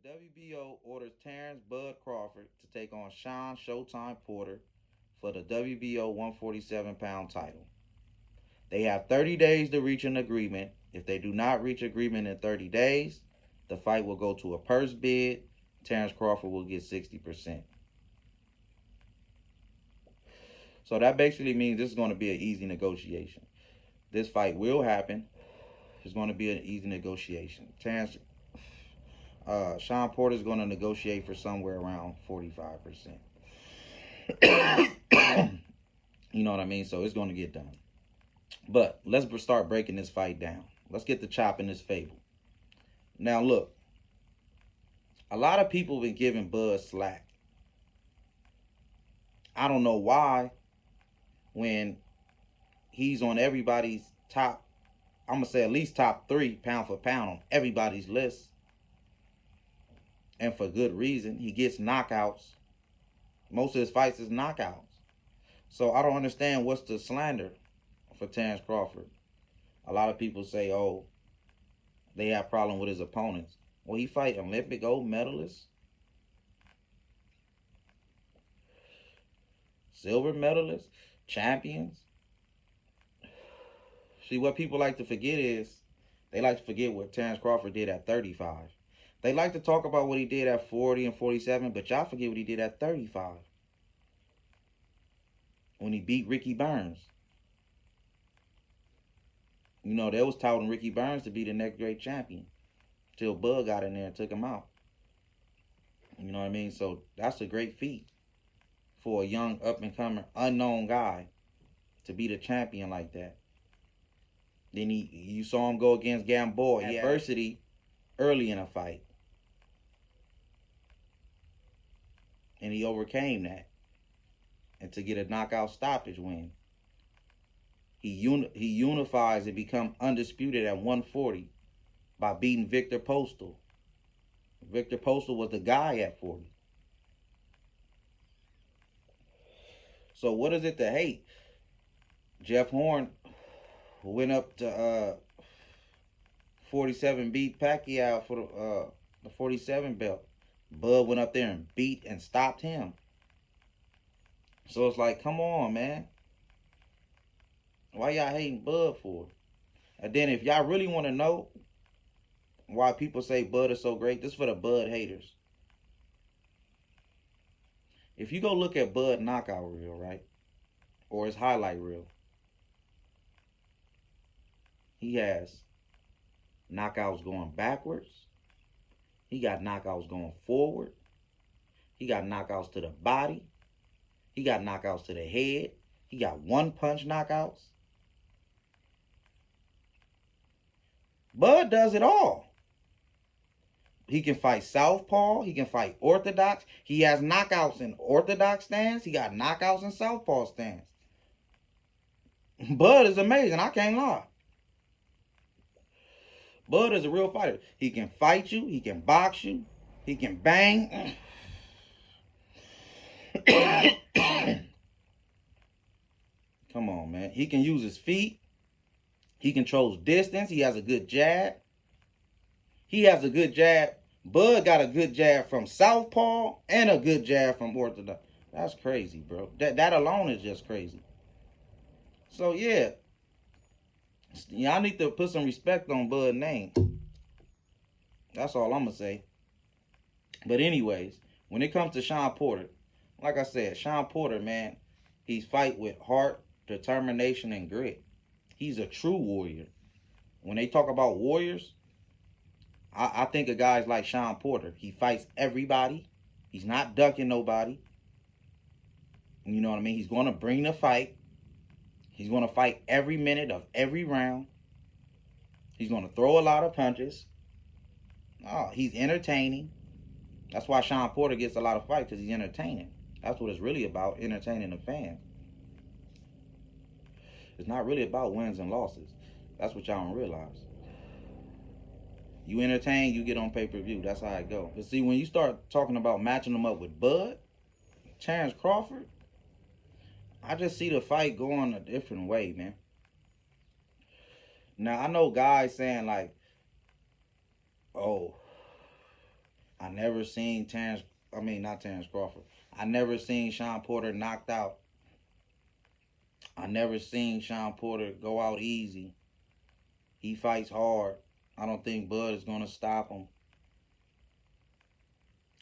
WBO orders Terence Bud Crawford to take on Shawn Showtime Porter for the WBO 147-pound title. They have 30 days to reach an agreement. If they do not reach agreement in 30 days, the fight will go to a purse bid. Terence Crawford will get 60%. So that basically means this is going to be an easy negotiation. This fight will happen. It's going to be an easy negotiation. Shawn Porter is going to negotiate for somewhere around 45%. You know what I mean? So it's going to get done. But let's start breaking this fight down. Let's get the chop in this fable. Now look, a lot of people have been giving Bud slack. I don't know why when he's on everybody's top, I'm going to say at least top 3 pound for pound on everybody's list. And for good reason. He gets knockouts. Most of his fights is knockouts. So I don't understand what's the slander for Terence Crawford. A lot of people say, oh, they have problem with his opponents. Well, he fight Olympic gold medalists, silver medalists, champions. See, what people like to forget is they like to forget what Terence Crawford did at 35. They like to talk about what he did at 40 and 47, but y'all forget what he did at 35. When he beat Ricky Burns. You know, they was touting Ricky Burns to be the next great champion. Till Bud got in there and took him out. You know what I mean? So that's a great feat for a young up-and-comer, unknown guy to be the champion like that. Then you saw him go against Gamboa. He had adversity early in a fight. And he overcame that. And to get a knockout stoppage win. He unifies and become undisputed at 140 by beating Victor Postal. Victor Postal was the guy at 40. So what is it to hate? Jeff Horn went up to 47, beat Pacquiao for the 47 belt. Bud went up there and beat and stopped him. So it's like, come on, man. Why y'all hating Bud for? And then if y'all really want to know why people say Bud is so great, this is for the Bud haters. If you go look at Bud knockout reel, right? Or his highlight reel. He has knockouts going backwards. He got knockouts going forward. He got knockouts to the body. He got knockouts to the head. He got one-punch knockouts. Bud does it all. He can fight southpaw. He can fight orthodox. He has knockouts in orthodox stance. He got knockouts in southpaw stance. Bud is amazing. I can't lie. Bud is a real fighter. He can fight you. He can box you. He can bang. Come on, man. He can use his feet. He controls distance. He has a good jab. He has a good jab. Bud got a good jab from southpaw and a good jab from orthodox. That's crazy, bro. That alone is just crazy. So, yeah. Y'all need to put some respect on Bud's name. That's all I'm going to say. But anyways, when it comes to Shawn Porter, like I said, Shawn Porter, man, he's fight with heart, determination, and grit. He's a true warrior. When they talk about warriors, I think of guys like Shawn Porter. He fights everybody. He's not ducking nobody. You know what I mean? He's going to bring the fight. He's going to fight every minute of every round. He's going to throw a lot of punches. Oh, he's entertaining. That's why Shawn Porter gets a lot of fights, because he's entertaining. That's what it's really about, entertaining the fans. It's not really about wins and losses. That's what y'all don't realize. You entertain, you get on pay-per-view. That's how it go. But see, when you start talking about matching them up with Bud, Terence Crawford, I just see the fight going a different way, man. Now, I know guys saying like, oh, I never seen not Terence Crawford. I never seen Shawn Porter knocked out. I never seen Shawn Porter go out easy. He fights hard. I don't think Bud is going to stop him.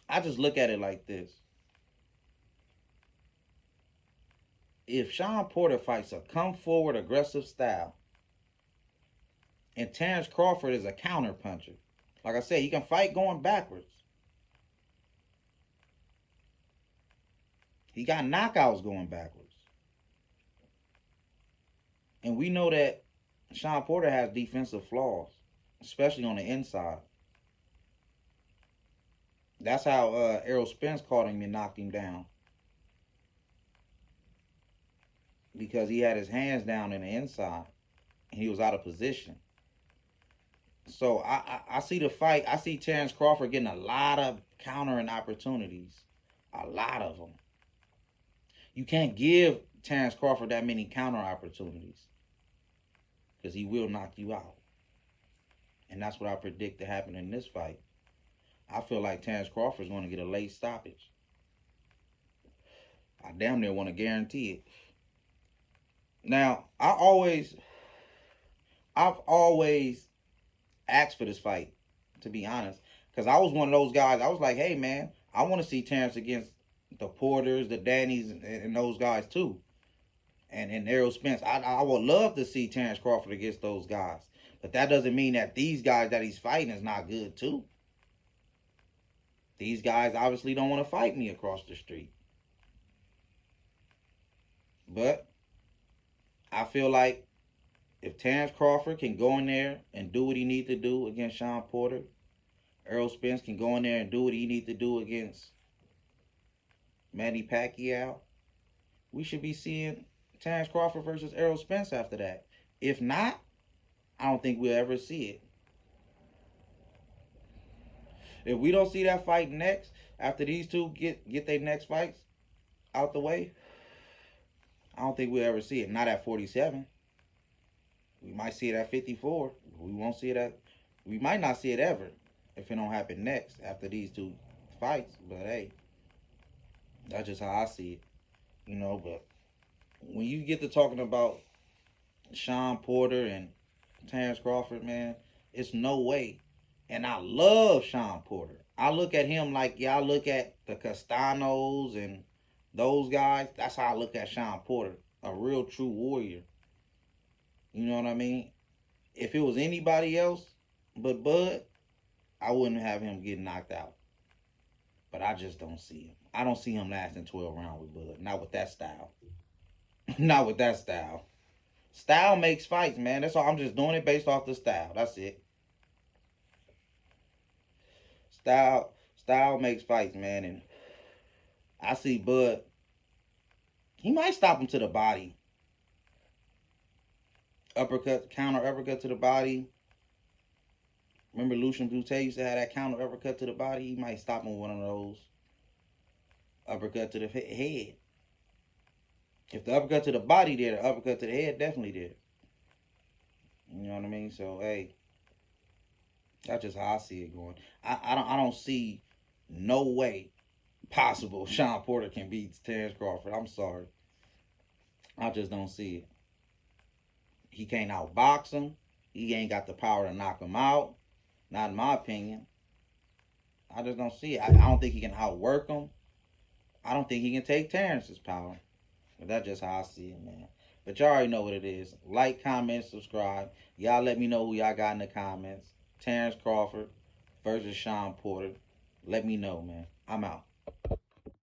I just look at it like this. If Shawn Porter fights a come forward aggressive style, and Terence Crawford is a counter puncher, like I said, he can fight going backwards. He got knockouts going backwards. And we know that Shawn Porter has defensive flaws, especially on the inside. That's how Errol Spence caught him and knocked him down. Because he had his hands down in the inside. And he was out of position. So I see the fight. I see Terence Crawford getting a lot of countering opportunities. A lot of them. You can't give Terence Crawford that many counter opportunities. Because he will knock you out. And that's what I predict to happen in this fight. I feel like Terence Crawford is going to get a late stoppage. I damn near want to guarantee it. Now, I've always asked for this fight, to be honest. Because I was one of those guys, I was like, hey, man, I want to see Terence against the Porters, the Dannys, and those guys, too. And Errol Spence. I would love to see Terence Crawford against those guys. But that doesn't mean that these guys that he's fighting is not good, too. These guys obviously don't want to fight me across the street. But I feel like if Terence Crawford can go in there and do what he needs to do against Shawn Porter, Errol Spence can go in there and do what he needs to do against Manny Pacquiao, we should be seeing Terence Crawford versus Errol Spence after that. If not, I don't think we'll ever see it. If we don't see that fight next, after these two get their next fights out the way, I don't think we'll ever see it. Not at 47. We might see it at 54. We won't see it at... We might not see it ever if it don't happen next after these two fights. But hey, that's just how I see it. You know, but when you get to talking about Shawn Porter and Terence Crawford, man, it's no way. And I love Shawn Porter. I look at him like y'all look at the Castanos and those guys. That's how I look at Shawn Porter. A real true warrior. You know what I mean? If it was anybody else but Bud, I wouldn't have him get knocked out. But I just don't see him. I don't see him lasting 12 rounds with Bud. Not with that style. Not with that style. Style makes fights, man. That's all. I'm just doing it based off the style. That's it. Style makes fights, man. And I see Bud. He might stop him to the body. Uppercut, counter uppercut to the body. Remember Lucian Bute used to have that counter uppercut to the body? He might stop him with one of those. Uppercut to the head. If the uppercut to the body did, the uppercut to the head definitely did. You know what I mean? So, hey, that's just how I see it going. I don't see no way possible Shawn Porter can beat Terence Crawford. I'm sorry. I just don't see it. He can't outbox him. He ain't got the power to knock him out. Not in my opinion. I just don't see it. I don't think he can outwork him. I don't think he can take Terence's power. But that's just how I see it, man. But y'all already know what it is. Like, comment, subscribe. Y'all let me know who y'all got in the comments. Terence Crawford versus Shawn Porter. Let me know, man. I'm out.